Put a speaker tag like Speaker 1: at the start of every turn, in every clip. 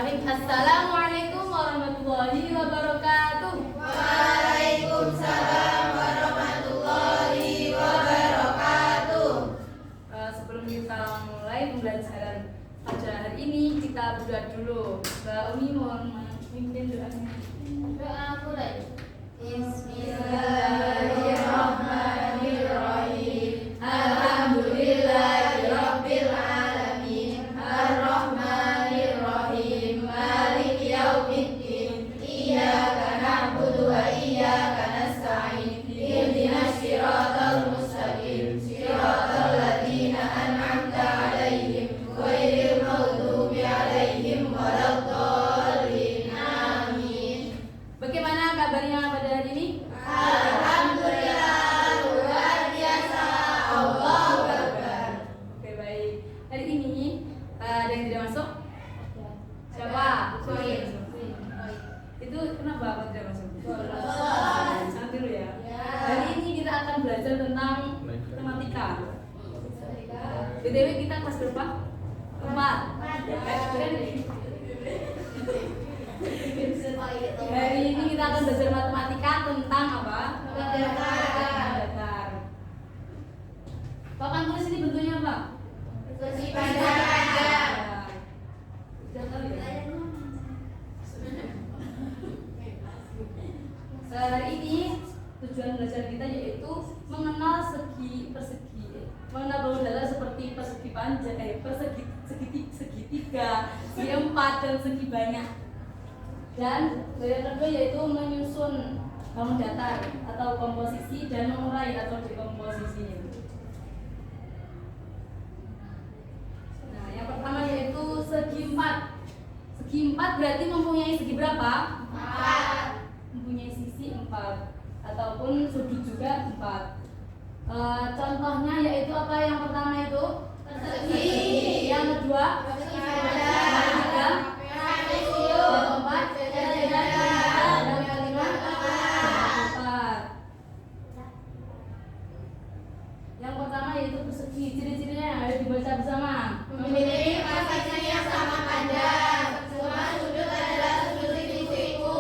Speaker 1: Bismillahirrahmanirrahim. Assalamualaikum warahmatullahi wabarakatuh.
Speaker 2: Waalaikumsalam warahmatullahi wabarakatuh.
Speaker 1: Sebelum kita mulai pembelajaran pada hari ini, kita berdoa dulu. Mbak Umi mohon memimpin doanya.
Speaker 2: Doa mulai.
Speaker 1: Bismillahirrahmanirrahim. Alhamdulillahirabbil alamin. Arrahmanirrahim. Maliki yaumiddin. Iyyaka na'budu wa iyyaka nasta'in. Ihdinas siratal mustaqim. Siratal ladzina an'amta 'alaihim ghairil maghdubi 'alaihim waladdallin. Amin. Bagaimana kabarnya pada hari ini?
Speaker 2: Alhamdulillah, luar biasa. Allahu Akbar.
Speaker 1: Oke, baik. Hari ini ada yang tidak masuk? Siapa?
Speaker 2: Soin.
Speaker 1: Itu kenapa aku tidak masuk?
Speaker 2: Soin.
Speaker 1: Santai dulu ya.
Speaker 2: Ya.
Speaker 1: Hari ini kita akan belajar tentang matematika. BTW kita kelas berapa? 4. Hari ini kita akan belajar matematika tentang apa? Datar. Papan tulis ini bentuknya apa?
Speaker 2: Kursi panjang.
Speaker 1: Sudah tahu ya? Hari ini tujuan belajar kita yaitu mengenal segi persegi, mengenal bahwa datar seperti persegi panjang, segitiga, segi empat dan segi banyak. Dan yang kedua yaitu menyusun bangun datar atau komposisi dan mengurai atau dekomposisinya. Nah, yang pertama yaitu segi empat. Segi empat berarti mempunyai segi berapa?
Speaker 2: 4.
Speaker 1: Mempunyai sisi 4 ataupun sudut juga 4. Contohnya yaitu apa? Yang pertama itu
Speaker 2: Persegi.
Speaker 1: yang kedua
Speaker 2: Persegi
Speaker 1: yang
Speaker 2: panjang.
Speaker 1: ketiga
Speaker 2: Trapesium.
Speaker 1: yang keempat dan yang kelima empat. Yang pertama yaitu persegi. Ciri-cirinya ayo dibaca bersama.
Speaker 2: Memiliki persegi yang sama panjang. Semua sudut adalah sudut siku.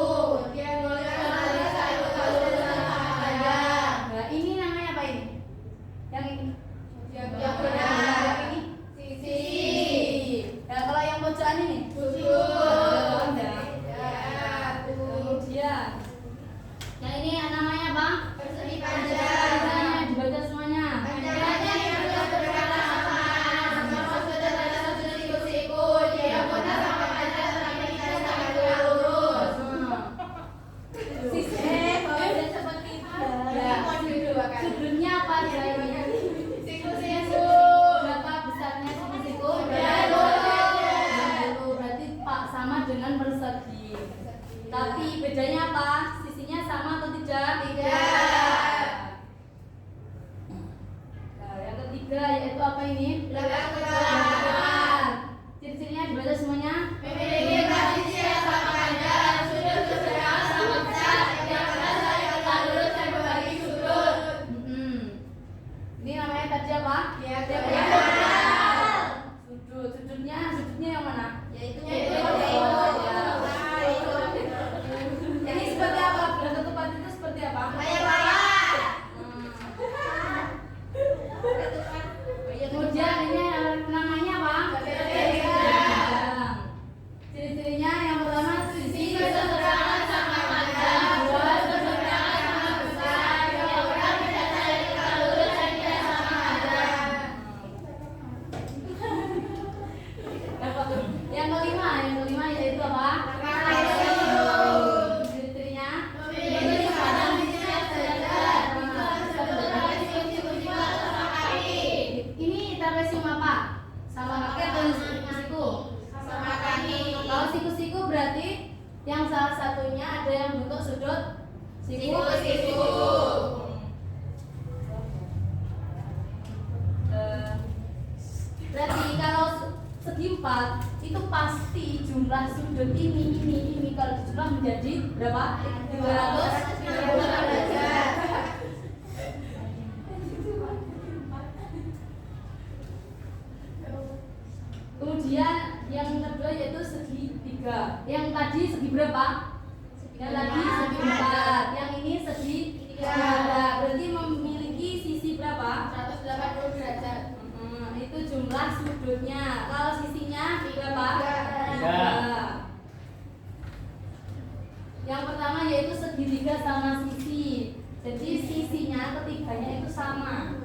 Speaker 2: Dia memiliki satu lurus sama panjang.
Speaker 1: Nah, ini namanya apa ini? Yang ini?
Speaker 2: Yang benar.
Speaker 1: Yang ini?
Speaker 2: Sisi.
Speaker 1: Ya, kalau yang pojokan ini?
Speaker 2: Sudut.
Speaker 1: Ya. Kemudian yang ini namanya apa?
Speaker 2: Persegi
Speaker 1: Panjangnya
Speaker 2: panjang.
Speaker 1: dibaca semuanya.
Speaker 2: Panjangnya yang berkata sama. Semua sudut adalah sudut siku. Dia benar sama panjang tetapi tidak sama lurus.
Speaker 1: Sisi seperti
Speaker 2: Ya.
Speaker 1: sudutnya apa aja ini?
Speaker 2: Siku-siku.
Speaker 1: Berapa besarnya siku-siku?
Speaker 2: Ya, lurus.
Speaker 1: Berarti Pak sama dengan persegi. Tapi bedanya apa? Sisinya sama atau tidak?
Speaker 2: Tidak.
Speaker 1: Nah, yang ketiga yaitu apa ini?
Speaker 2: Belakang.
Speaker 1: Ciri-cirinya dibaca semuanya.
Speaker 2: Memiliki posisi yang sama panjang. Sudut-sudut yang sama besar. Yang benar saling tegak lurus dan berbagi sudut.
Speaker 1: Ini namanya tadi apa?
Speaker 2: Diagonal.
Speaker 1: Sudutnya yang mana?
Speaker 2: Yaitu
Speaker 1: Ini seperti apa? Bulan ketupat itu seperti apa?
Speaker 2: layar-layar.
Speaker 1: Kemudian ini namanya apa?
Speaker 2: Bidang.
Speaker 1: Ciri-cirinya yang pertama sisi
Speaker 2: Keseberangan sama panjang. Dua keseberangan sama besar. Yang benar tidak saling tegak lurus dan tidak sama panjang.
Speaker 1: Yang kelima yaitu apa?
Speaker 2: Trapesium.
Speaker 1: Ciri-cirinya
Speaker 2: Memiliki sepasang sisi yang sejajar. Sebelah siku-siku sama kaki.
Speaker 1: ini trapesium apa? Sama kaki atau siku?
Speaker 2: Sama kaki.
Speaker 1: Kalau siku-siku berarti yang salah satunya ada yang bentuk sudut
Speaker 2: Siku-siku.
Speaker 1: Berarti kalau segi 4 itu pasti jumlah sudut ini kalau dijumlah menjadi berapa? 200
Speaker 2: derajat.
Speaker 1: Kemudian yang kedua yaitu segi 3 3. Yang tadi segi berapa? Yang tadi segi 4. Yang ini segi 3. Berarti memiliki sisi berapa?
Speaker 2: 180 derajat.
Speaker 1: Itu jumlah sudutnya. Kalau sisinya berapa? 3. Yang pertama yaitu segitiga sama sisi. Jadi sisinya ketiganya itu sama.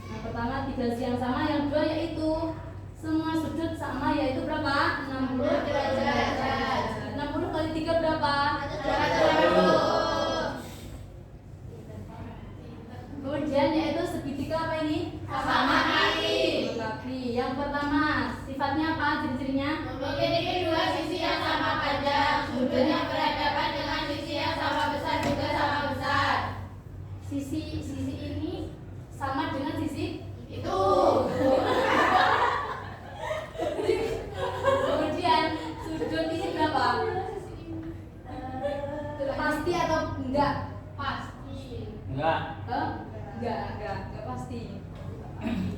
Speaker 1: Yang pertama 3 sisi yang sama, yang kedua yaitu semua sudut sama, yaitu berapa? 60 derajat. 60 kali 3 berapa?
Speaker 2: 180.
Speaker 1: Kemudian yaitu segitiga apa ini?
Speaker 2: Sama kaki.
Speaker 1: Kaki. Yang pertama sifatnya apa? Ciri-cirinya?
Speaker 2: Memiliki 2 sisi yang sama panjang, sudut yang berhadapan dengan sisi yang sama besar juga sama besar.
Speaker 1: Sisi ini sama dengan sisi
Speaker 2: Itu.
Speaker 1: Kemudian sudut ini berapa? Pasti atau enggak?
Speaker 2: Pasti.
Speaker 3: Enggak.
Speaker 1: Enggak pasti.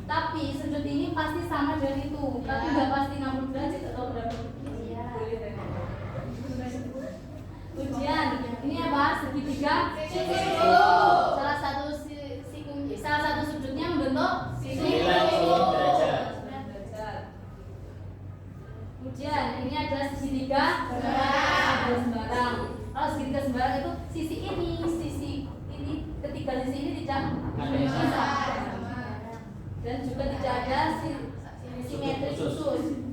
Speaker 1: Tapi sudut ini pasti sama dengan itu, tapi enggak pasti 60 derajat atau berapa? Boleh deh. Ujian, ini apa? Segitiga. Salah satu sudutnya membentuk sisi
Speaker 3: 90 derajat.
Speaker 1: Ujian, ini ada segitiga sembarang. Kalau segitiga sembarang itu sisi ini, ketiga sisi ini tidak bisa. Dan juga tidak ada simetri khusus.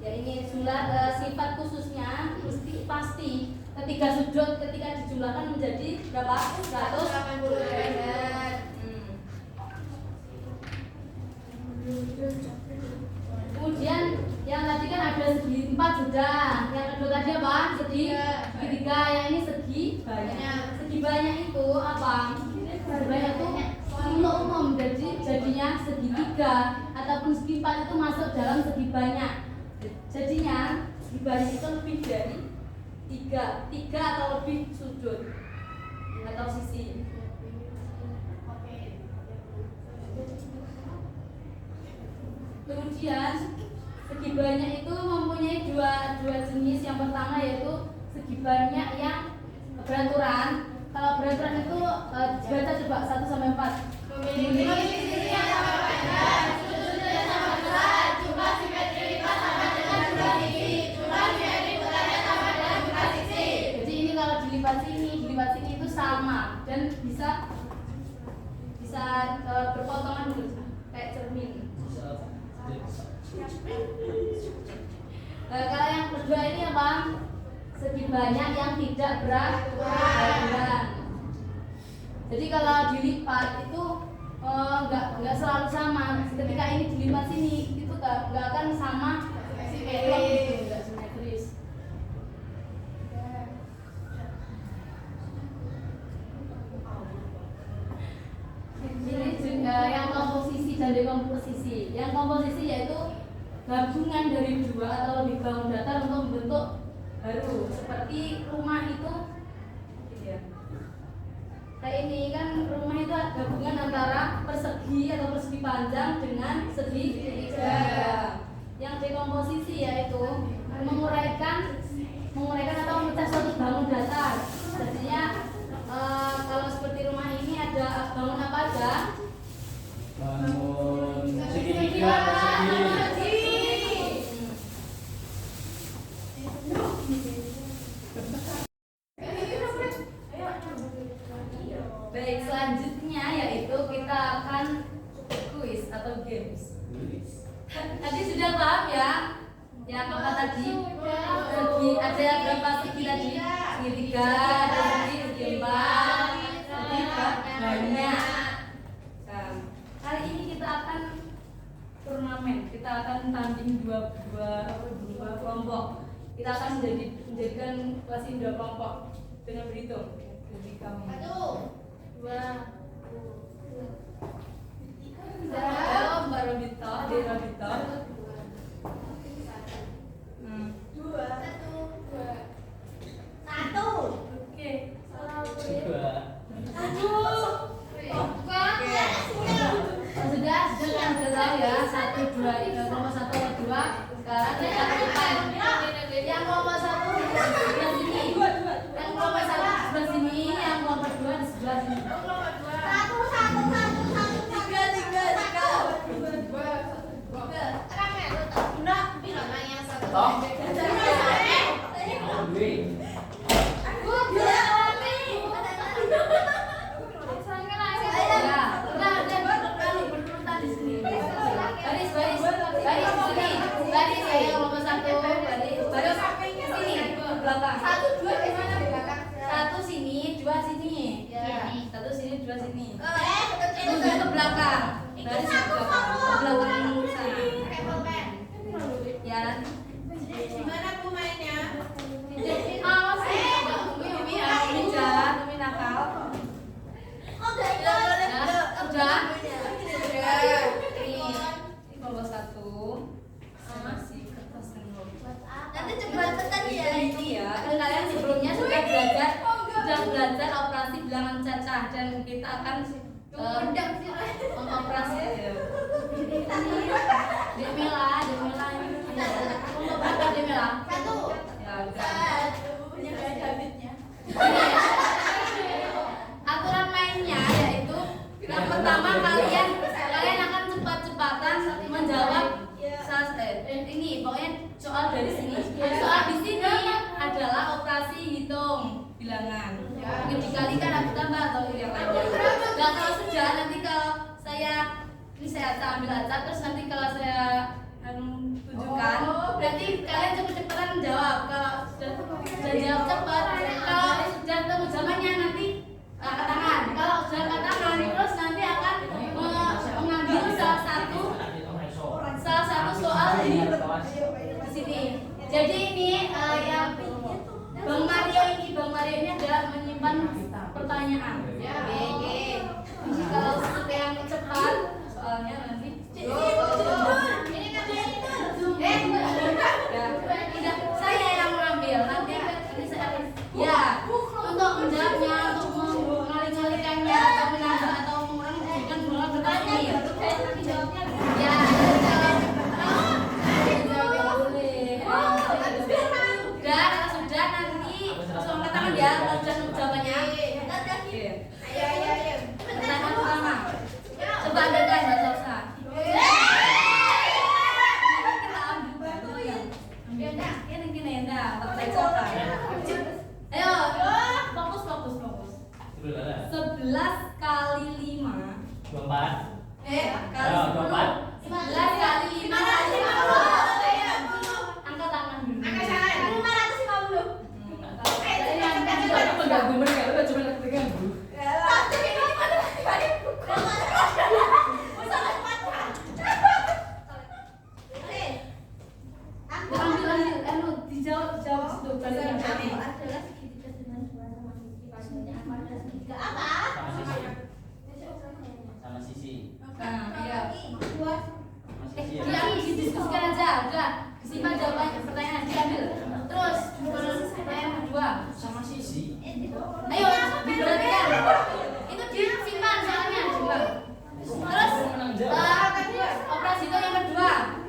Speaker 1: Ya ini jumlah sifat khususnya pasti ketika sudut ketika dijumlahkan menjadi berapa? 180 derajat. Kemudian yang tadi kan ada segi 4 sudah. Yang kedua tadi apa? Segi 3. Yang ini segi banyak. Segi banyak itu apa? Segi banyak itu umum. Jadinya segi 3 ataupun segi 4 itu masuk dalam segi banyak. Jadinya segi banyak itu lebih dari 3 atau lebih sudut atau sisi. Kemudian segi banyak itu mempunyai dua jenis. Yang pertama yaitu segi banyak yang beraturan. Kalau beraturan itu dibaca coba 1 sampai 4.
Speaker 2: Memiliki sisi yang sama panjang, sudut yang sama besar, jumlah simetri lipat sama dengan jumlah sisi, jumlah simetri putarnya sama dengan jumlah sisi.
Speaker 1: Jadi ini kalau dilipat sini itu sama dan bisa berpotongan dulu kayak cermin. Kalau yang kedua ini apa? Segi banyak yang tidak beraturan. Jadi kalau dilipat itu nggak selalu sama. Ketika ini dilipat sini itu nggak akan sama simetris, nggak simetris. Ini yang komposisi dan dekomposisi. Yang komposisi yaitu gabungan dari 2 atau lebih bangun datar untuk membentuk baru. Seperti rumah itu, kayak ini kan rumah itu gabungan antara persegi atau persegi panjang dengan segitiga. Yang dekomposisi yaitu menguraikan atau memecah suatu bangun datar. Jadinya kalau seperti rumah ini ada bangun apa aja?
Speaker 3: Bangun segitiga persegi.
Speaker 1: Baik, selanjutnya yaitu kita akan kuis atau games. Tadi sudah paham ya? Yang apa tadi? Segi ada berapa segi tadi? Segitiga, ada segi 4, segi banyak. Nah, kali ini kita akan turnamen. Kita akan tanding dua kelompok. Kita akan menjadikan kelas ini 2 kelompok dengan berhitung. Jadi kamu 1, 2, 3. Mbak Robito, Dek Robito. 2, 1. Oke.
Speaker 3: 2.
Speaker 1: Sudah sudah tahu ya, 1, 2, kelompok 1 kelompok 2. Sekarang kita lihat yang kelompok 1 di sebelah sini, yang kelompok 1 di sebelah sini, yang kelompok 2 di sebelah sini. Satu sini, dua sini. Satu sini, dua sini. Tujuh ke belakang. Baris ke belakang. Ke belakang sana. Ya.
Speaker 2: Gimana Bu mainnya?
Speaker 1: Awas ya. Umi jahat, Umi nakal. Udah. Ini kelompok 1. Masih kertas yang
Speaker 2: Nanti cepat ya.
Speaker 1: Ini ya, kan kalian sebelumnya sudah belajar operasi bilangan cacah dan kita akan mengoperasi Demela untuk berapa Demela?
Speaker 2: 1.
Speaker 1: Ya udah.
Speaker 2: Punya habitnya.
Speaker 1: Aturan mainnya yaitu yang pertama kalian akan cepat-cepatan menjawab ini pokoknya soal dari sini. Soal di sini adalah operasi hitung bilangan. Mungkin dikalikan atau tambah atau yang lainnya. Nah kalau sudah nanti kalau ini saya ambil acak terus nanti kalau saya tunjukkan berarti kalian cepet-cepetan menjawab. Kalau sudah jawab cepat, kalau sudah temu zamannya nanti angkat tangan. Kalau sudah angkat tangan terus nanti akan mengambil salah satu soal di sini. Jadi ini yang Bang Mario ini adalah menyimpan pertanyaan. Oke. Kalau yang cepat soalnya nanti. Tidak, saya yang mengambil. Nanti ini saya akan. Ya, untuk menjawabnya, untuk mengalih-alihkannya, atau menambah atau mengurangi bukan bukan bertanya. Ya. Sudah nanti langsung angkat tangan ya kalau sudah nemu jawabannya.
Speaker 2: Ayo.
Speaker 1: Pertanyaan pertama. Coba ambilkan bahasa usah. Ini nah, ayo, fokus. 11 kali 5
Speaker 3: 24.
Speaker 1: kali 10. 11 kali 5 kali 10. Angkat tangan dulu.
Speaker 2: Angkat tangan. 550.
Speaker 1: Pengganggu mereka, lu cuma pengganggu. Dijawab situ balik yang tadi.
Speaker 3: Sama sisi.
Speaker 1: Nah, iya.
Speaker 3: Sama sisi ya.
Speaker 1: Diambil, didiskusikan aja, udah. Disimpan jawabannya, pertanyaan diambil. Terus, pertanyaan kedua.
Speaker 3: Sama sisi.
Speaker 1: Ayo, diperhatikan. Itu disimpan soalnya, disimpan. Terus, operasi itu yang kedua.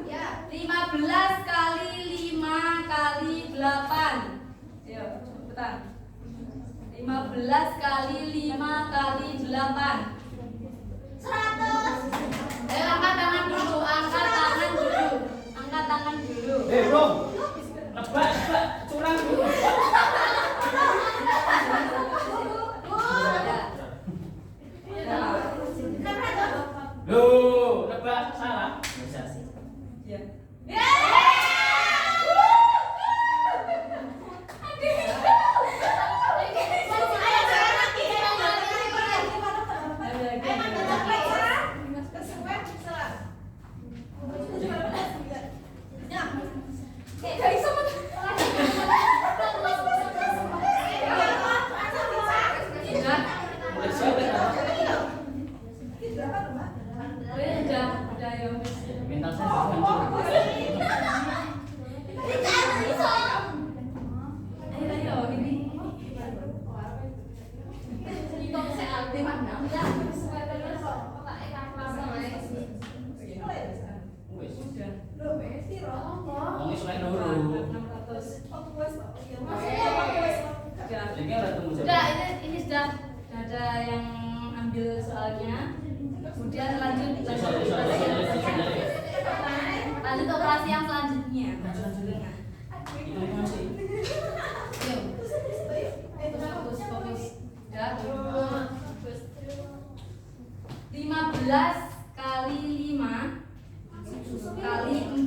Speaker 1: 15 kali 5 kali 8. Ayo, cepetan. 15 kali 5 kali 8.
Speaker 2: 100.
Speaker 1: Ayo angkat tangan dulu.
Speaker 3: Bro. Nebak, curang dulu. Loh, nebak salah. Bisa sih.
Speaker 1: Ya. Udah, Lanjut operasi yang selanjutnya.
Speaker 3: Itu masih.
Speaker 1: Yuk. Fokus. Ya. 15 kali 5 kali 4.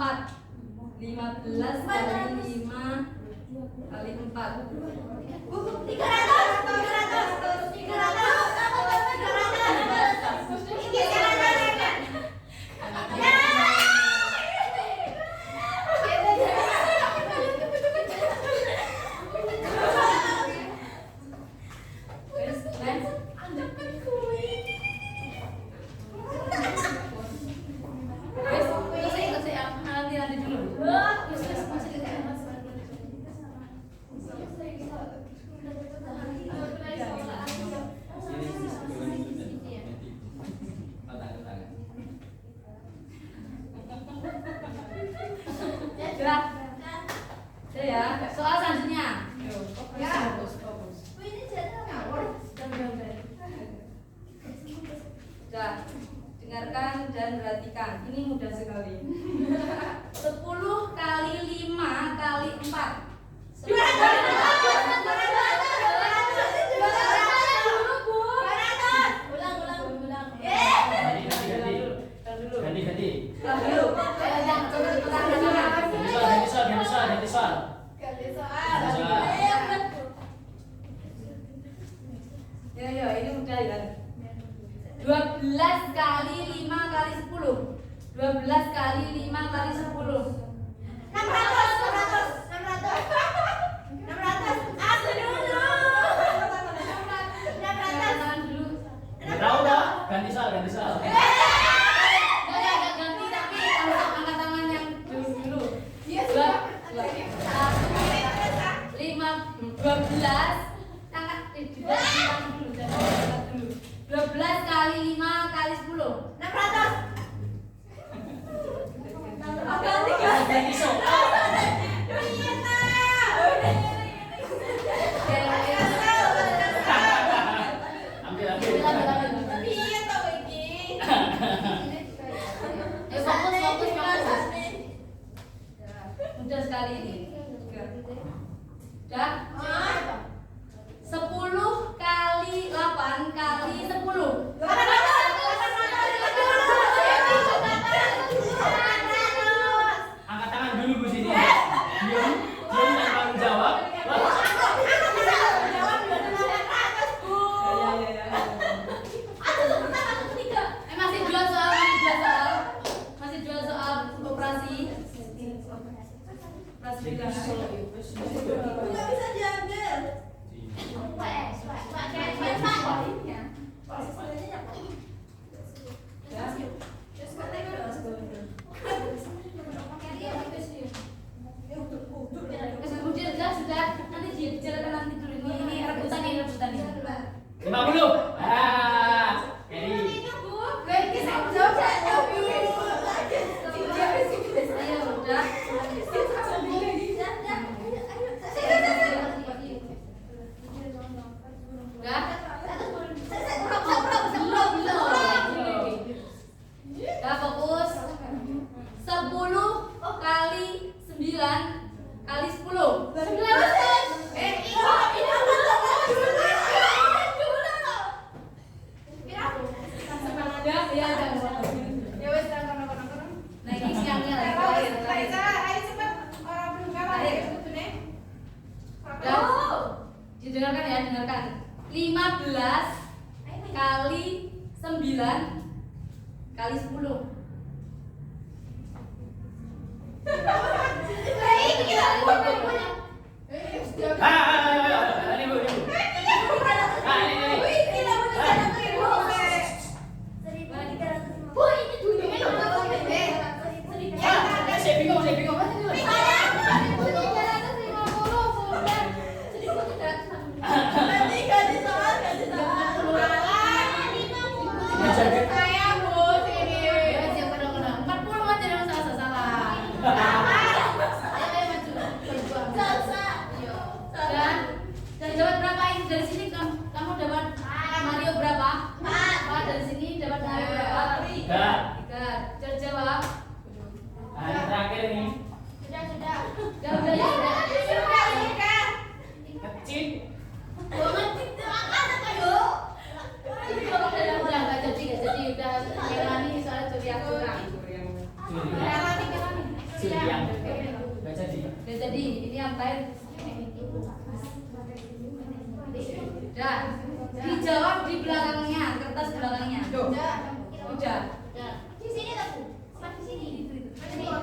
Speaker 1: 15 kali 5 kali 4. 呀，soal selanjutnya. Fokus. Sudah, dengarkan dan perhatikan. Ini mudah sekali. 10 kali 5 kali 4. Ya, ini mudah ya. 12 kali 5 kali 10. 12 kali 5 kali 10.
Speaker 2: 600. Aku dulu. 600.
Speaker 1: Tangan dulu.
Speaker 3: Tahu dah, ganti sal.
Speaker 1: Ganti tapi angkat tangan yang dulu.
Speaker 2: Iya,
Speaker 1: 12 kali 5 kali 10.
Speaker 2: 600.
Speaker 3: Ganti so. Ambil.
Speaker 2: Piye to iki?
Speaker 1: Fokus. Mudah sekali ini. Udah? 10 kali 8 kali 10.
Speaker 3: Angkat tangan dulu Bu sini. Diam tanpa menjawab.
Speaker 1: Masih dua soal operasi. Operasi
Speaker 2: Enggak bisa diambil.
Speaker 1: Sudah. Nanti dibicarakan nanti dulu. Ini rebutan nih.
Speaker 3: 50. Jadi
Speaker 1: Ayo, udah. Udah. Udah fokus. 10 kali 9 kali 10. Nah, ini siangnya lagi. Didengarkan ya, dengarkan. 15 kali 9 kali 10.
Speaker 3: ini Bu. Saya bingung.
Speaker 1: Dan dapat berapa ini dari sini kamu dapat Mario berapa? 4. Dari sini dapat Mario berapa? 3. Jawab.
Speaker 3: Terang Yang nggak jadi.
Speaker 1: Udah jadi, ini yang lain. Udah. Dijawab di belakangnya, kertas belakangnya. Udah.
Speaker 2: Di sini tuh. Di sini.
Speaker 1: Udah.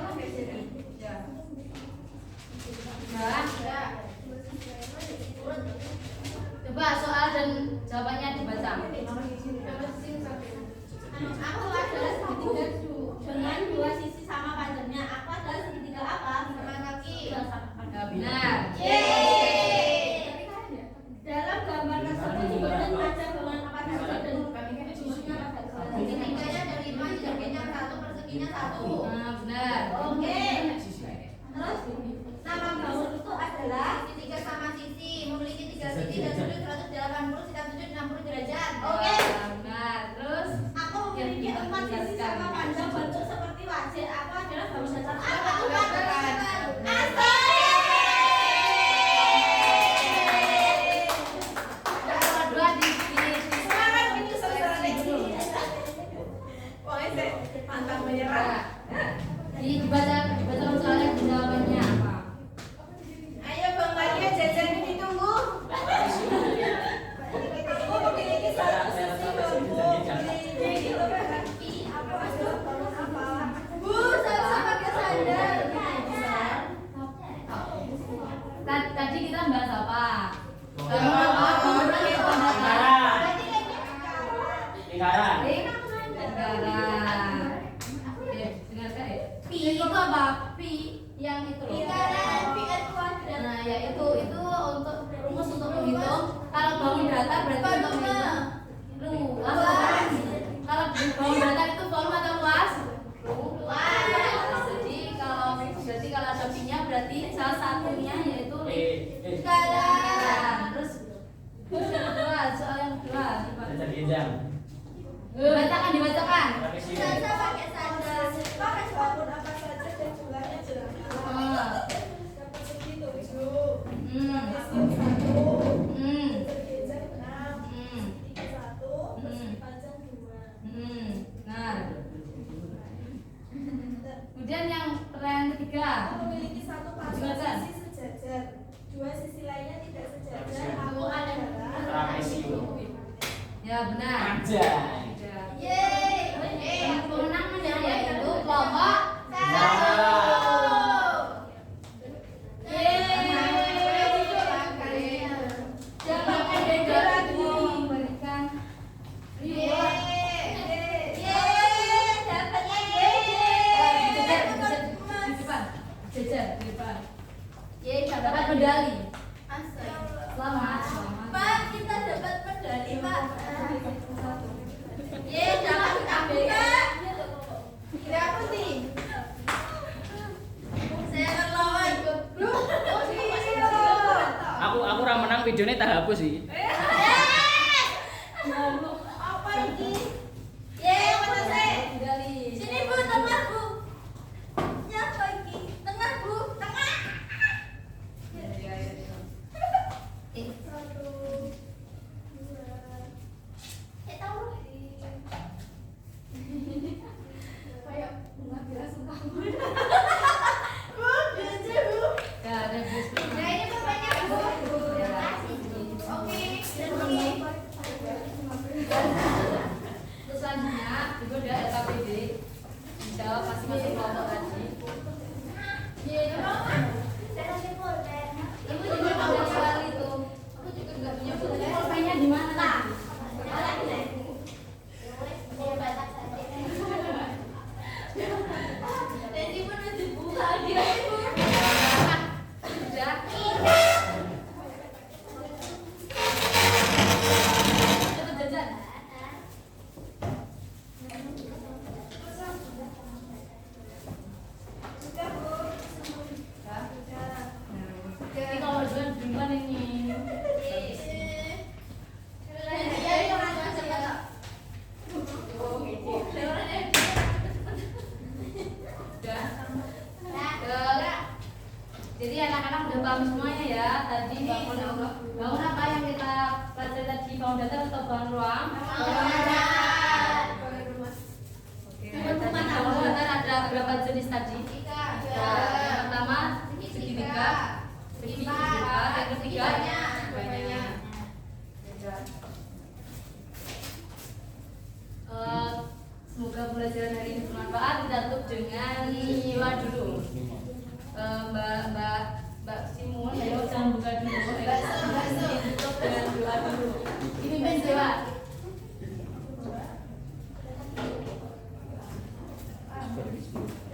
Speaker 1: Coba soal dan jawabannya dibaca.
Speaker 2: Aku adalah segitiga dengan dua sisi sama panjangnya. Aku adalah segitiga apa? Sama kaki.
Speaker 1: Benar.
Speaker 2: Yeay. Dalam gambar tersebut disebutkan ada bangunan apa saja dan jumlahnya apa saja. Segitiganya ada 5, jadinya 1, perseginya 1.
Speaker 1: Nah, benar.
Speaker 2: Oke. Terus nama bangun itu adalah segitiga sama sisi, memiliki 3 sisi dan sudut 180 sekitar 60 derajat. Oke.
Speaker 1: Benar. Terus
Speaker 2: Aku memiliki 4 sisi sama panjang bentuk seperti wajah. Aku adalah bangun dasar apa? Asik.
Speaker 1: dua di sini.
Speaker 2: Semangat ini saudara dulu. Pokoknya pantang menyerah.
Speaker 1: Dibaca soalnya jawabannya apa?
Speaker 2: Ayo Bang Maria jajan ini ditunggu. Aku memiliki satu sisi Bu, saya pakai sandal.
Speaker 1: Tadi kita bahas apa?
Speaker 3: Lingkaran.
Speaker 1: Dengarkan ya. Pi itu apa? Pi yang itu loh. Nah, ya itu untuk rumus untuk menghitung. Kalau bangun datar berarti untuk menghitung luas. Kalau bangun datar itu volume atau luas? Luas. Jadi kalau ada pi-nya berarti salah satunya yaitu lingkaran. Terus yang kedua, soal yang kedua.
Speaker 3: Jadi jam.
Speaker 1: Dibacakan.
Speaker 3: Pakai sini.
Speaker 2: Saya pakai sandal. Pakai bangun apa saja dan jumlahnya jelas. Dapat segitu, Bu. Pakai sini 1. Segitiga 6. Segitiga 1. Persegi panjang 2.
Speaker 1: Nah. Kemudian yang pertanyaan ketiga.
Speaker 2: Aku memiliki satu pasang sisi sejajar. Dua sisi lainnya tidak sejajar. Aku adalah
Speaker 3: Trapesium.
Speaker 1: Ya benar.
Speaker 3: Anjay.
Speaker 2: Yeay.
Speaker 1: Yang pemenangnya yaitu kelompok
Speaker 3: Zara.
Speaker 1: Jangan beda lagi memberikan jajar di depan. Dapat medali. Selamat.
Speaker 2: Pak, kita dapat medali, Pak. Dapat kami, Pak. Dapat nih. Saya akan lawan.
Speaker 3: Aku ora menang videonya tak hapus sih.
Speaker 2: Apa ini? Mana saya?
Speaker 1: Medali.
Speaker 2: Sini Bu, tengah Bu. Siapa ini? Tengah Bu, tengah. Satu, dua. Tahu? Kayak bunga biasa suka. Bu, biasa Bu.
Speaker 1: Ya, ada bis.
Speaker 2: Nah ini bapaknya Bu. Oke, oke.
Speaker 1: Terus selanjutnya itu ada LKPD. Dijawab masing-masing kelompok tadi. Ibu juga nggak punya soal itu. Aku juga nggak punya pulpen. Pulpennya di mana?
Speaker 2: Jadi pun udah dibuka dia.
Speaker 1: Sudah. Cepet jajan.
Speaker 2: Sudah Bu.
Speaker 1: Ini kalau jualan duluan ini. Sudah. Jadi anak-anak udah paham semuanya ya. Tadi bangun apa yang kita pelajari tadi, bangun datar atau bangun ruang? Oke. Tadi bangun datar ada berapa jenis tadi?
Speaker 2: 3,
Speaker 1: Yang pertama segitiga, yang ketiga banyak. Semoga pelajaran hari ini bermanfaat. Kita tutup dengan doa dulu. Mbak Simon, ayo jangan buka dulu. Tutup dengan doa dulu. Dipimpin doa.
Speaker 4: Seperti itu.